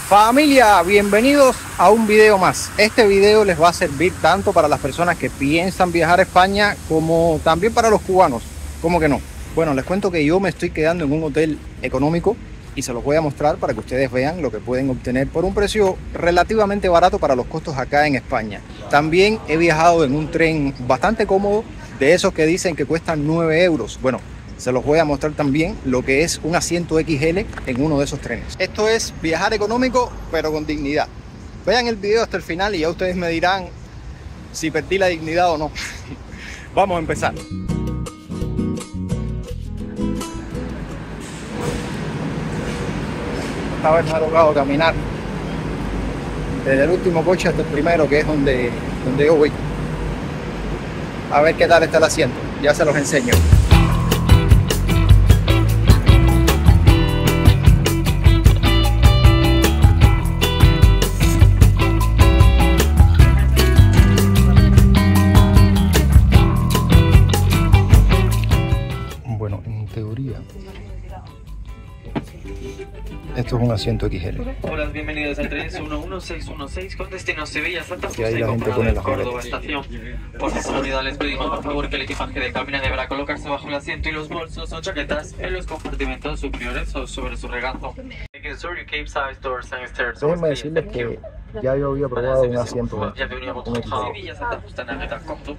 Familia, bienvenidos a un video más. Este video les va a servir tanto para las personas que piensan viajar a España como también para los cubanos. ¿Cómo que no? Bueno, les cuento que yo me estoy quedando en un hotel económico y se los voy a mostrar para que ustedes vean lo que pueden obtener por un precio relativamente barato para los costos acá en España. También he viajado en un tren bastante cómodo, de esos que dicen que cuestan 9 euros. Bueno, se los voy a mostrar también lo que es un asiento XL en uno de esos trenes. Esto es viajar económico, pero con dignidad. Vean el video hasta el final y ya ustedes me dirán si perdí la dignidad o no. Vamos a empezar. Esta vez me ha tocado caminar desde el último coche hasta el primero, que es donde yo voy. A ver qué tal está el asiento. Ya se los enseño. Bueno, en teoría, esto es un asiento XL. Hola, bienvenidos al tren 11616 con destino Sevilla, Santa Y ahí Cruz la de gente Córdoba, pone las Córdoba maletas. estación. Por su seguridad les pedimos por favor que el equipaje de cabina deberá colocarse bajo el asiento y los bolsos o chaquetas en los compartimentos superiores o sobre su regazo. Déjenme decirles que ya yo había probado un asiento Bienvenue à votre un train XL. Sevilla, Santa Cruz d'un arrêt courto.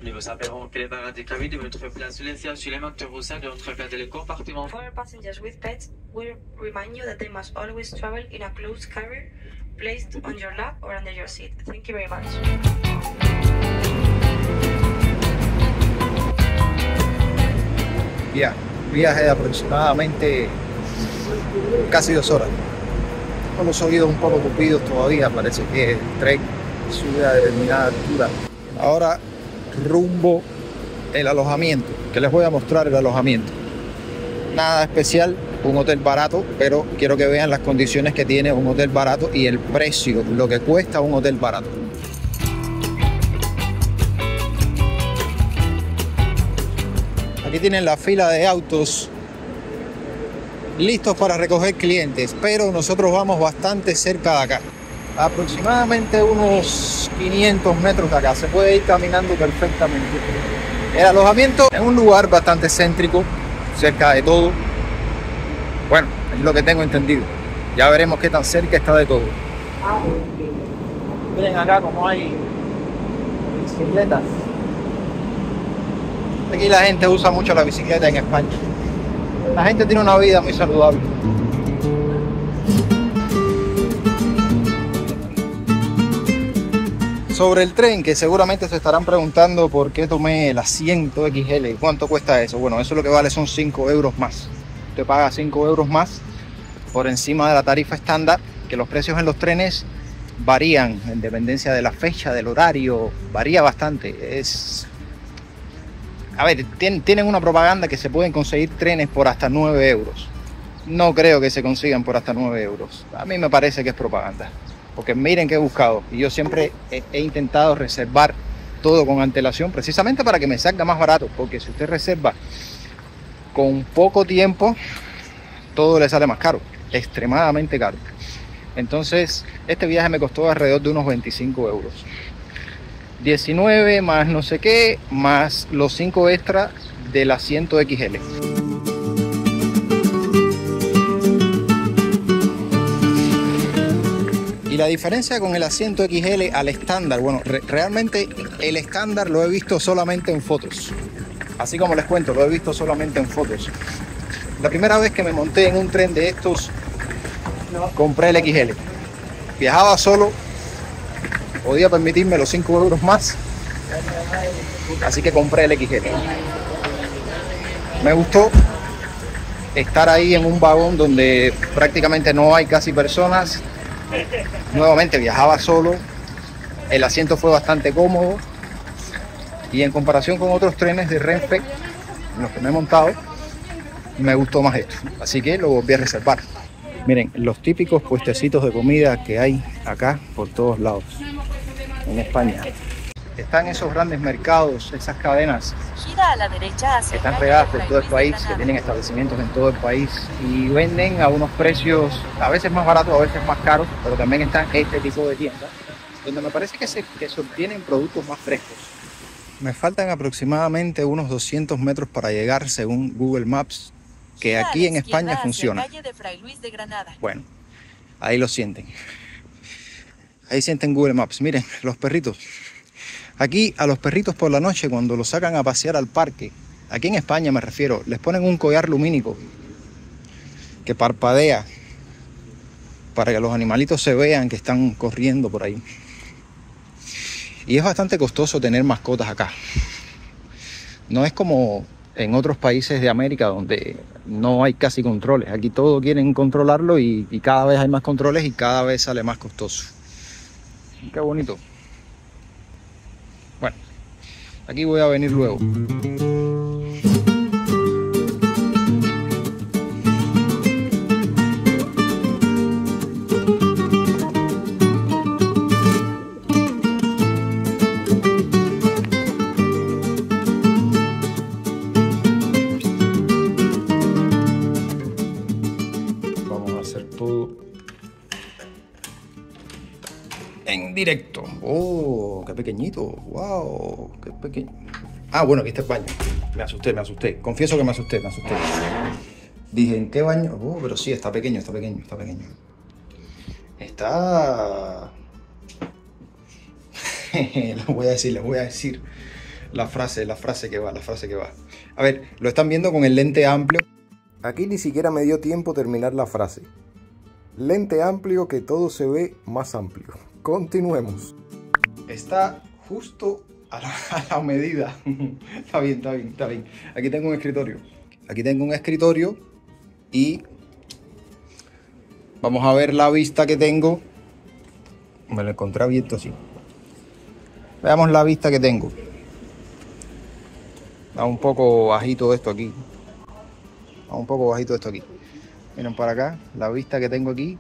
Nous vous appellerons que les barres des cabines de votre place silencieuse sur les moteurs au sein de notre place de compartiment. For passengers with pets, we remind you that they must always travel in a closed carrier placed on your lap or under your seat. Thank you very much. Ya, viaje de aproximadamente casi 2 horas. Con los oídos un poco tupidos todavía, parece que el tren sube a determinada altura. Ahora rumbo el alojamiento, que les voy a mostrar el alojamiento. Nada especial, un hotel barato, pero quiero que vean las condiciones que tiene un hotel barato y el precio, lo que cuesta un hotel barato. Aquí tienen la fila de autos listos para recoger clientes, pero nosotros vamos bastante cerca de acá, aproximadamente unos 500 metros de acá. Se puede ir caminando perfectamente. El alojamiento en un lugar bastante céntrico, cerca de todo. Bueno, es lo que tengo entendido. Ya veremos qué tan cerca está de todo. Miren acá como hay bicicletas. Aquí la gente usa mucho la bicicleta en España. La gente tiene una vida muy saludable. Sobre el tren, que seguramente se estarán preguntando por qué tomé el asiento XL y cuánto cuesta eso. Bueno, eso lo que vale son 5 euros más. Usted paga 5 euros más por encima de la tarifa estándar, que los precios en los trenes varían en dependencia de la fecha, del horario, varía bastante. A ver, tienen una propaganda que se pueden conseguir trenes por hasta 9 euros. No creo que se consigan por hasta 9 euros. A mí me parece que es propaganda. Porque miren que he buscado. Y yo siempre he intentado reservar todo con antelación, precisamente para que me salga más barato. Porque si usted reserva con poco tiempo, todo le sale más caro. Extremadamente caro. Entonces, este viaje me costó alrededor de unos 25 euros. 19 más no sé qué, más los 5 extras del asiento XL. Y la diferencia con el asiento XL al estándar, bueno, realmente el estándar lo he visto solamente en fotos. Así como les cuento, lo he visto solamente en fotos. La primera vez que me monté en un tren de estos, compré el XL. Viajaba solo, podía permitirme los 5 euros más, así que compré el XL. Me gustó estar ahí en un vagón donde prácticamente no hay casi personas. Nuevamente viajaba solo, el asiento fue bastante cómodo y en comparación con otros trenes de Renfe en los que me he montado, me gustó más esto, así que lo volví a reservar. Miren, los típicos puestecitos de comida que hay acá por todos lados en España. están esos grandes mercados, esas cadenas Gira a la derecha hacia que están calle regadas de por Fray todo el Luis de país, que Granada. tienen establecimientos en todo el país y venden a unos precios a veces más baratos, a veces más caros, pero también están este tipo de tiendas donde me parece que se obtienen productos más frescos. Me faltan aproximadamente unos 200 metros para llegar según Google Maps, que Gira a aquí la en izquierda España hacia funciona. calle de Fray Luis de Granada. Bueno, ahí lo sienten. Ahí sienten Google Maps. Miren, los perritos. Aquí a los perritos por la noche, cuando los sacan a pasear al parque, aquí en España me refiero, les ponen un collar lumínico que parpadea para que los animalitos se vean que están corriendo por ahí. Y es bastante costoso tener mascotas acá. No es como en otros países de América donde no hay casi controles. Aquí todo quieren controlarlo y cada vez hay más controles y cada vez sale más costoso. Qué bonito. Bueno, aquí voy a venir luego. Vamos a hacer todo en directo. Oh, qué pequeñito. Wow, qué pequeño. Ah, bueno, aquí está el baño. Me asusté. Confieso que me asusté. Dije, ¿en qué baño? Oh, pero sí, está pequeño. Está... Les voy a decir la frase que va. A ver, lo están viendo con el lente amplio. Aquí ni siquiera me dio tiempo terminar la frase. Lente amplio que todo se ve más amplio. Continuemos. Está justo a la medida. Está bien. Aquí tengo un escritorio. Y vamos a ver la vista que tengo. Me lo encontré abierto así. Veamos la vista que tengo. Está un poco bajito esto aquí. Miren para acá, la vista que tengo aquí.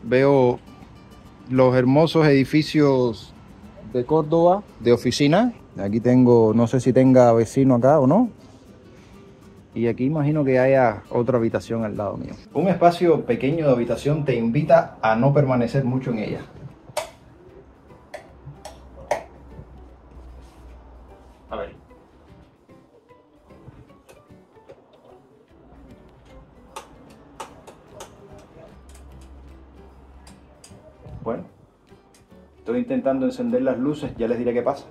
Veo los hermosos edificios de Córdoba, de oficina. Aquí tengo, no sé si tenga vecino acá o no. Y aquí imagino que haya otra habitación al lado mío. Un espacio pequeño de habitación te invita a no permanecer mucho en ella. A ver. Bueno, estoy intentando encender las luces, ya les diré qué pasa.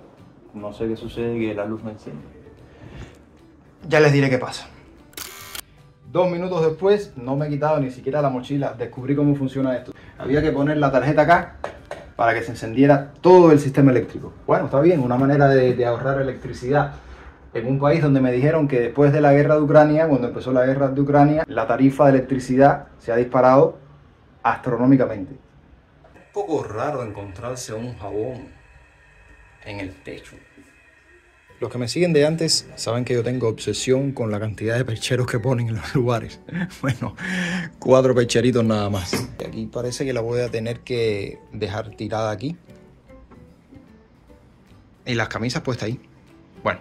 No sé qué sucede que la luz no enciende. Ya les diré qué pasa. 2 minutos después, no me he quitado ni siquiera la mochila, descubrí cómo funciona esto. Había que poner la tarjeta acá para que se encendiera todo el sistema eléctrico. Bueno, está bien, una manera de ahorrar electricidad. En un país donde me dijeron que después de la guerra de Ucrania, cuando empezó la guerra de Ucrania, la tarifa de electricidad se ha disparado astronómicamente. Es un poco raro encontrarse un jabón en el techo. Los que me siguen de antes saben que yo tengo obsesión con la cantidad de percheros que ponen en los lugares. Bueno, 4 percheritos nada más. Aquí parece que la voy a tener que dejar tirada aquí. Y las camisas puestas ahí. Bueno,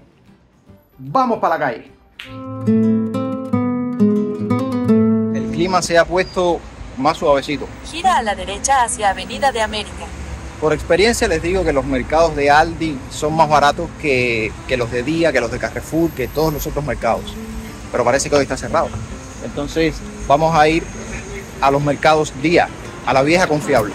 vamos para la calle. El clima se ha puesto más suavecito. Gira a la derecha hacia Avenida de América. Por experiencia les digo que los mercados de Aldi son más baratos que los de Día, que los de Carrefour, que todos los otros mercados. Pero parece que hoy está cerrado. Entonces vamos a ir a los mercados Día, a la vieja confiable.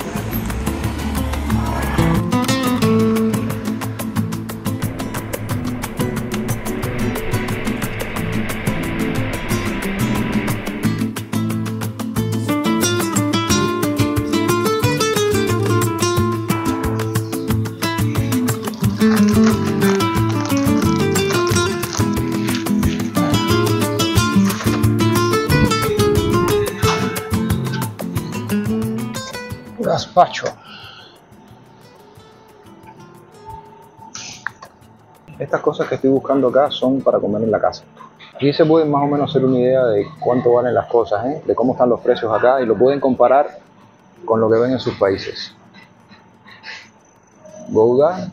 Gazpacho. Estas cosas que estoy buscando acá son para comer en la casa. Aquí se puede más o menos hacer una idea de cuánto valen las cosas, de cómo están los precios acá y lo pueden comparar con lo que ven en sus países. Gouda,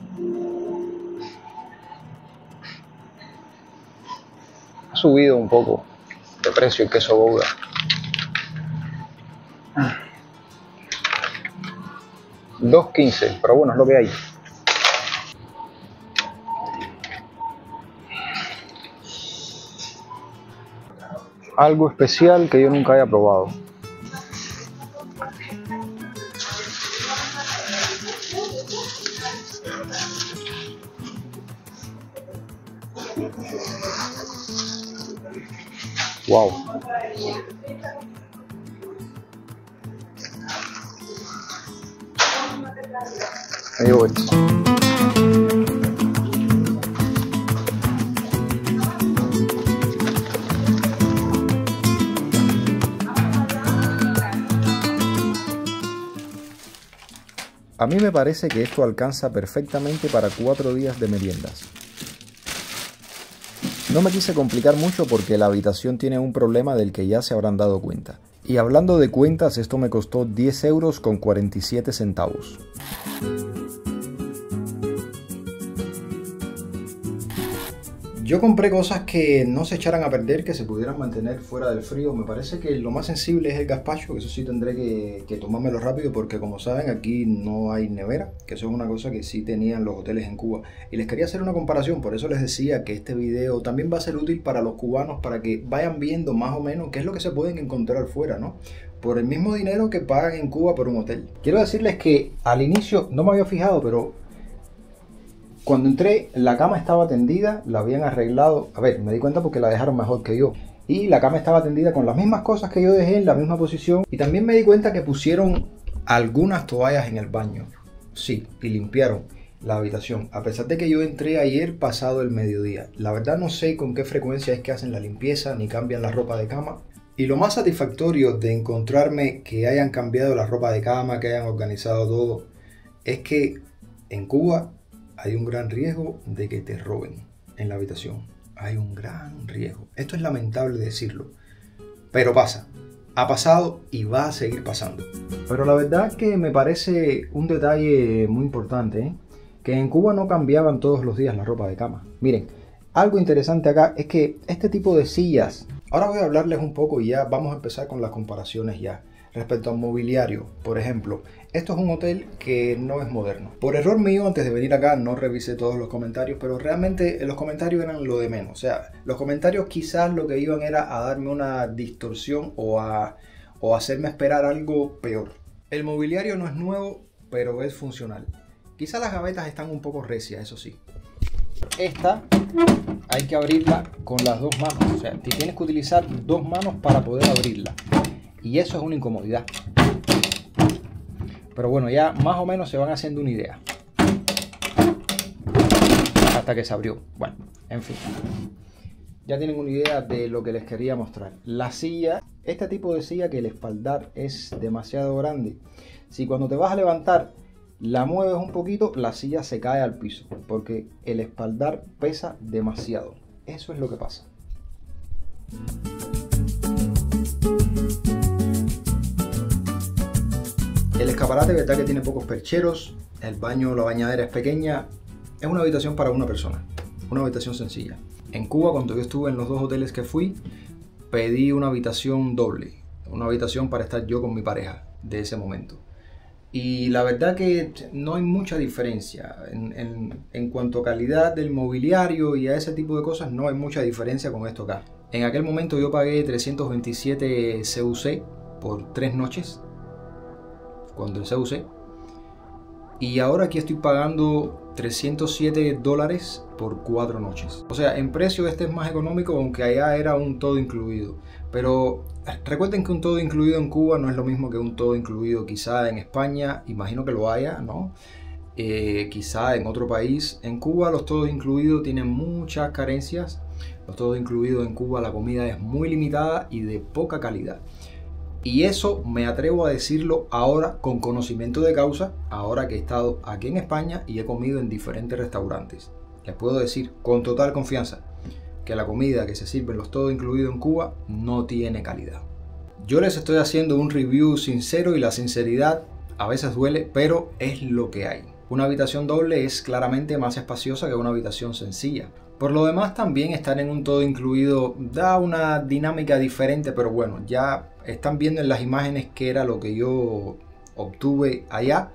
subido un poco de precio el queso Gouda. $2.15, pero bueno, es lo que hay. Algo especial que yo nunca haya probado. Wow. Ahí voy. A mí me parece que esto alcanza perfectamente para 4 días de meriendas. No me quise complicar mucho porque la habitación tiene un problema del que ya se habrán dado cuenta. Y hablando de cuentas, esto me costó 10 euros con 47 centavos. Yo compré cosas que no se echaran a perder, que se pudieran mantener fuera del frío. Me parece que lo más sensible es el gazpacho, que eso sí tendré que tomármelo rápido porque, como saben, aquí no hay nevera, que eso es una cosa que sí tenían los hoteles en Cuba. Y les quería hacer una comparación, por eso les decía que este video también va a ser útil para los cubanos, para que vayan viendo más o menos qué es lo que se pueden encontrar fuera, ¿no? Por el mismo dinero que pagan en Cuba por un hotel. Quiero decirles que al inicio no me había fijado, pero cuando entré, la cama estaba tendida, la habían arreglado. A ver, me di cuenta porque la dejaron mejor que yo. Y la cama estaba tendida con las mismas cosas que yo dejé en la misma posición. Y también me di cuenta que pusieron algunas toallas en el baño. Sí, y limpiaron la habitación. A pesar de que yo entré ayer pasado el mediodía. La verdad no sé con qué frecuencia es que hacen la limpieza ni cambian la ropa de cama. Y lo más satisfactorio de encontrarme que hayan cambiado la ropa de cama, que hayan organizado todo, es que en Cuba hay un gran riesgo de que te roben en la habitación. Hay un gran riesgo. Esto es lamentable decirlo, pero pasa. Ha pasado y va a seguir pasando. Pero la verdad que me parece un detalle muy importante, ¿eh? Que en Cuba no cambiaban todos los días la ropa de cama. Miren, algo interesante acá es que este tipo de sillas... Ahora voy a hablarles un poco y ya vamos a empezar con las comparaciones ya. Respecto al mobiliario, por ejemplo, esto es un hotel que no es moderno. Por error mío, antes de venir acá, no revisé todos los comentarios, pero realmente los comentarios eran lo de menos. O sea, los comentarios quizás lo que iban era a darme una distorsión o a hacerme esperar algo peor. El mobiliario no es nuevo, pero es funcional. Quizás las gavetas están un poco recias, eso sí. Esta hay que abrirla con las dos manos. O sea, tienes que utilizar dos manos para poder abrirla. Y eso es una incomodidad. Pero bueno, ya más o menos se van haciendo una idea. Hasta que se abrió. Bueno, en fin. Ya tienen una idea de lo que les quería mostrar. La silla, este tipo de silla que el espaldar es demasiado grande. Si cuando te vas a levantar la mueves un poquito, la silla se cae al piso. Porque el espaldar pesa demasiado. Eso es lo que pasa. El escaparate, verdad que tiene pocos percheros. El baño, la bañadera es pequeña. Es una habitación para una persona. Una habitación sencilla. En Cuba, cuando yo estuve en los dos hoteles que fui, pedí una habitación doble. Una habitación para estar yo con mi pareja de ese momento. Y la verdad que no hay mucha diferencia. En cuanto a calidad del mobiliario y a ese tipo de cosas, no hay mucha diferencia con esto acá. En aquel momento yo pagué 327 CUC por 3 noches. Cuando el CUC, y ahora aquí estoy pagando $307 por 4 noches. O sea, en precio este es más económico, aunque allá era un todo incluido. Pero recuerden que un todo incluido en Cuba no es lo mismo que un todo incluido quizá en España. Imagino que lo haya, ¿no? Quizá en otro país. En Cuba los todos incluidos tienen muchas carencias. Los todos incluidos en Cuba, la comida es muy limitada y de poca calidad. Y eso me atrevo a decirlo ahora con conocimiento de causa, ahora que he estado aquí en España y he comido en diferentes restaurantes. Les puedo decir con total confianza que la comida que se sirve en los todo incluido en Cuba no tiene calidad. Yo les estoy haciendo un review sincero y la sinceridad a veces duele, pero es lo que hay. Una habitación doble es claramente más espaciosa que una habitación sencilla. Por lo demás, también estar en un todo incluido da una dinámica diferente, pero bueno, ya están viendo en las imágenes qué era lo que yo obtuve allá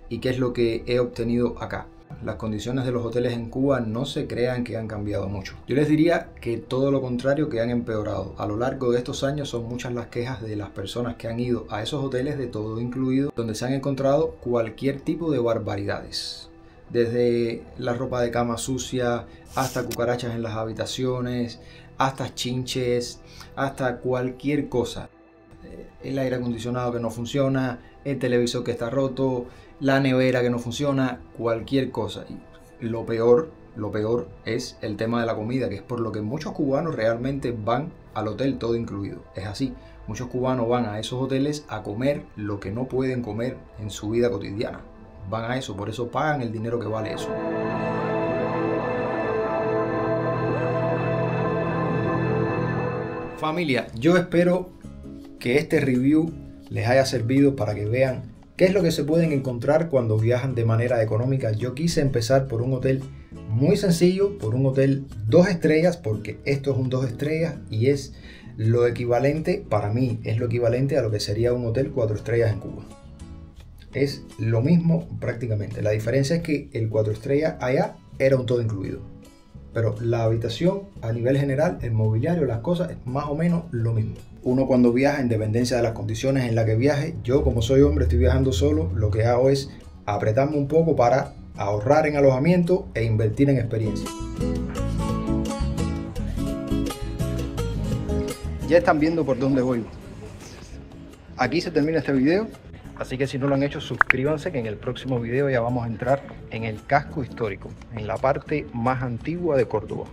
y qué es lo que he obtenido acá. Las condiciones de los hoteles en Cuba no se crean que han cambiado mucho. Yo les diría que todo lo contrario, que han empeorado. A lo largo de estos años son muchas las quejas de las personas que han ido a esos hoteles de todo incluido, donde se han encontrado cualquier tipo de barbaridades. Desde la ropa de cama sucia, hasta cucarachas en las habitaciones, hasta chinches, hasta cualquier cosa. El aire acondicionado que no funciona, el televisor que está roto, la nevera que no funciona, cualquier cosa. Y lo peor es el tema de la comida, que es por lo que muchos cubanos realmente van al hotel todo incluido. Es así, muchos cubanos van a esos hoteles a comer lo que no pueden comer en su vida cotidiana. Van a eso, por eso pagan el dinero que vale eso. Familia, yo espero que este review les haya servido para que vean qué es lo que se pueden encontrar cuando viajan de manera económica. Yo quise empezar por un hotel muy sencillo, por un hotel 2 estrellas, porque esto es un 2 estrellas y es lo equivalente, para mí, es lo equivalente a lo que sería un hotel 4 estrellas en Cuba. Es lo mismo prácticamente. La diferencia es que el 4 estrellas allá era un todo incluido. Pero la habitación, a nivel general, el mobiliario, las cosas, es más o menos lo mismo. Uno cuando viaja, en dependencia de las condiciones en las que viaje, yo como soy hombre, estoy viajando solo, lo que hago es apretarme un poco para ahorrar en alojamiento e invertir en experiencia. Ya están viendo por dónde voy. Aquí se termina este video. Así que si no lo han hecho, suscríbanse, que en el próximo video ya vamos a entrar en el casco histórico, en la parte más antigua de Córdoba.